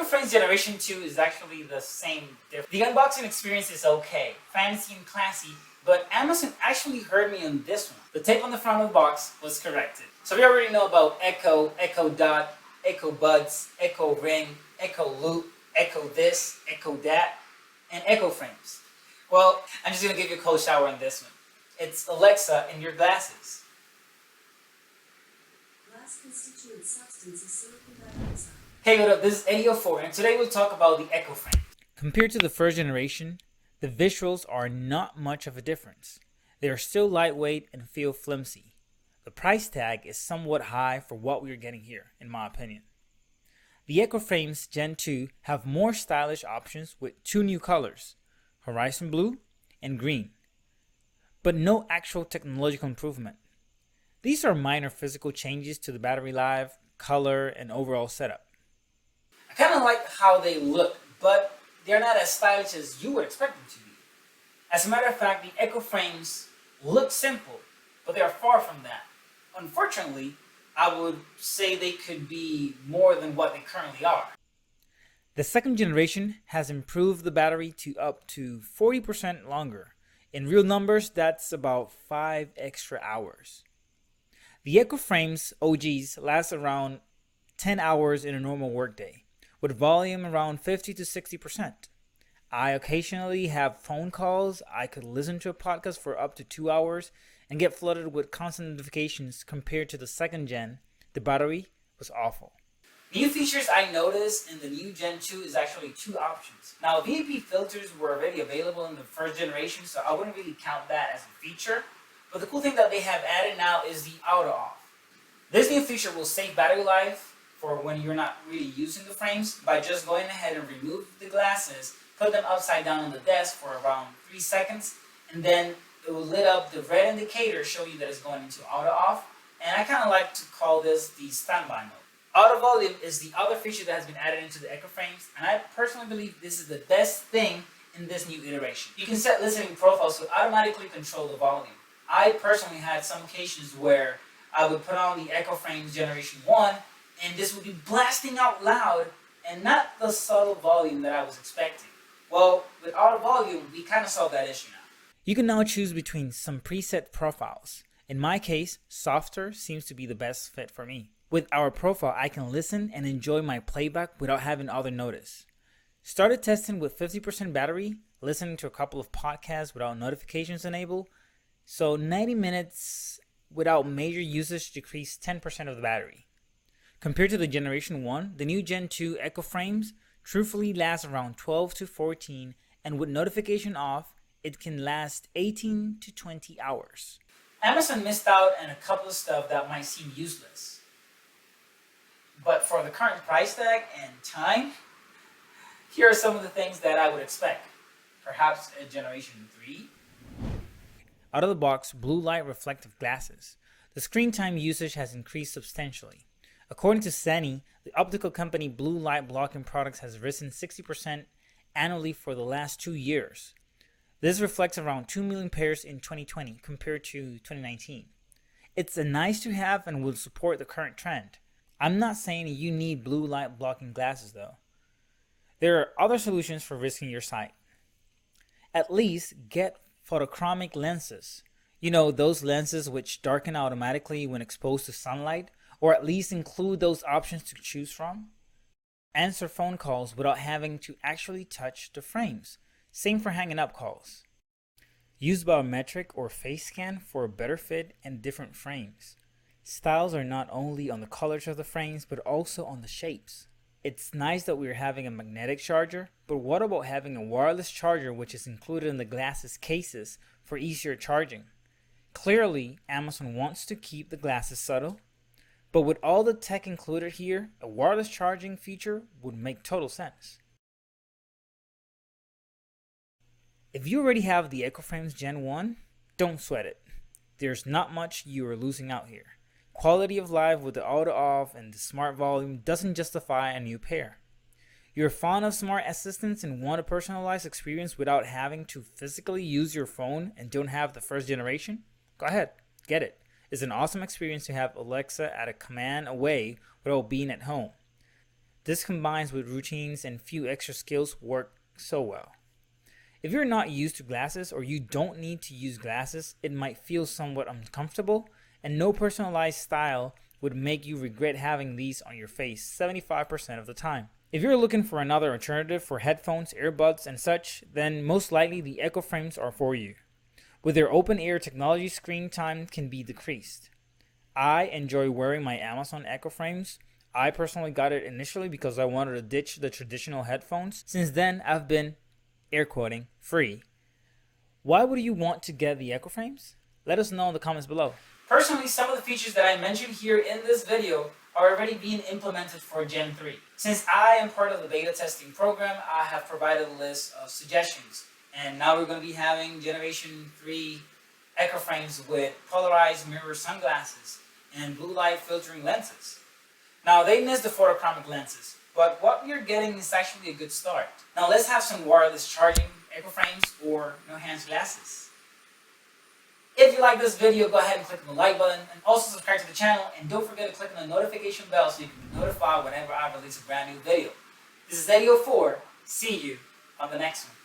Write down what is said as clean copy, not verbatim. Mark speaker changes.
Speaker 1: Frames Generation 2 is actually the same difference. The unboxing experience is okay, fancy and classy, but Amazon actually heard me on this one. The tape on the front of the box was corrected. So we already know about Echo, Echo Dot, Echo Buds, Echo Ring, Echo Loop, Echo this, Echo that, and Echo Frames. Well, I'm just going to give you a cold shower on this one. It's Alexa in your glasses.
Speaker 2: Glass constituent substance is silicon dioxide.
Speaker 1: Hey, what up? This is Eddie04, and today we'll talk about the Echo Frame. Compared to the first generation, the visuals are not much of a difference. They are still lightweight and feel flimsy. The price tag is somewhat high for what we are getting here, in my opinion. The Echo Frames Gen 2 have more stylish options with two new colors, Horizon Blue and Green, but no actual technological improvement. These are minor physical changes to the battery life, color, and overall setup. I kind of like how they look, but they're not as stylish as you would expect them to be. As a matter of fact, the Echo Frames look simple, but they are far from that. Unfortunately, I would say they could be more than what they currently are. The second generation has improved the battery to up to 40% longer. In real numbers, that's about 5 extra hours. The Echo Frames OGs last around 10 hours in a normal workday, with volume around 50 to 60%. I occasionally have phone calls. I could listen to a podcast for up to 2 hours and get flooded with constant notifications. Compared to the second gen, the battery was awful. New features I noticed in the new Gen 2 is actually two options. Now, VAP filters were already available in the first generation, so I wouldn't really count that as a feature. But the cool thing that they have added now is the auto off. This new feature will save battery life for when you're not really using the frames by just going ahead and remove the glasses, put them upside down on the desk for around 3 seconds, and then it will lit up the red indicator, show you that it's going into auto off. And I kind of like to call this the standby mode. Auto volume is the other feature that has been added into the Echo Frames, and I personally believe this is the best thing in this new iteration. You can set listening profiles to automatically control the volume. I personally had some occasions where I would put on the Echo Frames Generation 1, and this would be blasting out loud and not the subtle volume that I was expecting. Well, with auto volume, we kind of solved that issue now. You can now choose between some preset profiles. In my case, softer seems to be the best fit for me. With our profile, I can listen and enjoy my playback without having other notice. Started testing with 50% battery, listening to a couple of podcasts without notifications enabled. So 90 minutes without major usage decreased 10% of the battery. Compared to the Generation 1, the new Gen 2 Echo Frames truthfully last around 12 to 14, and with notification off, it can last 18 to 20 hours. Amazon missed out on a couple of stuff that might seem useless. But for the current price tag and time, here are some of the things that I would expect. Perhaps a Generation 3. Out of the box, blue light reflective glasses. The screen time usage has increased substantially. According to Sony, the optical company blue light blocking products has risen 60% annually for the last 2 years. This reflects around 2 million pairs in 2020 compared to 2019. It's a nice to have and will support the current trend. I'm not saying you need blue light blocking glasses though. There are other solutions for risking your sight. At least get photochromic lenses. You know, those lenses which darken automatically when exposed to sunlight, or at least include those options to choose from. Answer phone calls without having to actually touch the frames. Same for hanging up calls. Use biometric or face scan for a better fit and different frames. Styles are not only on the colors of the frames, but also on the shapes. It's nice that we're having a magnetic charger, but what about having a wireless charger which is included in the glasses cases for easier charging? Clearly, Amazon wants to keep the glasses subtle, but with all the tech included here, a wireless charging feature would make total sense. If you already have the Echo Frames Gen 1, don't sweat it. There's not much you are losing out here. Quality of life with the auto off and the smart volume doesn't justify a new pair. You're fond of smart assistants and want a personalized experience without having to physically use your phone and don't have the first generation? Go ahead, get it. It's an awesome experience to have Alexa at a command away without being at home. This combines with routines and few extra skills work so well. If you're not used to glasses or you don't need to use glasses, it might feel somewhat uncomfortable, and no personalized style would make you regret having these on your face 75% of the time. If you're looking for another alternative for headphones, earbuds, and such, then most likely the Echo Frames are for you. With their open ear technology, screen time can be decreased. I enjoy wearing my Amazon Echo Frames. I personally got it initially because I wanted to ditch the traditional headphones. Since then, I've been, air quoting, free. Why would you want to get the Echo Frames? Let us know in the comments below. Personally, some of the features that I mentioned here in this video are already being implemented for Gen 3. Since I am part of the beta testing program, I have provided a list of suggestions. And now we're going to be having Generation 3 Echo Frames with polarized mirror sunglasses and blue light filtering lenses. Now they missed the photochromic lenses, but what we are getting is actually a good start. Now let's have some wireless charging Echo Frames or no hands glasses. If you like this video, go ahead and click on the like button and also subscribe to the channel, and don't forget to click on the notification bell so you can be notified whenever I release a brand new video. This is Eddie 04. See you on the next one.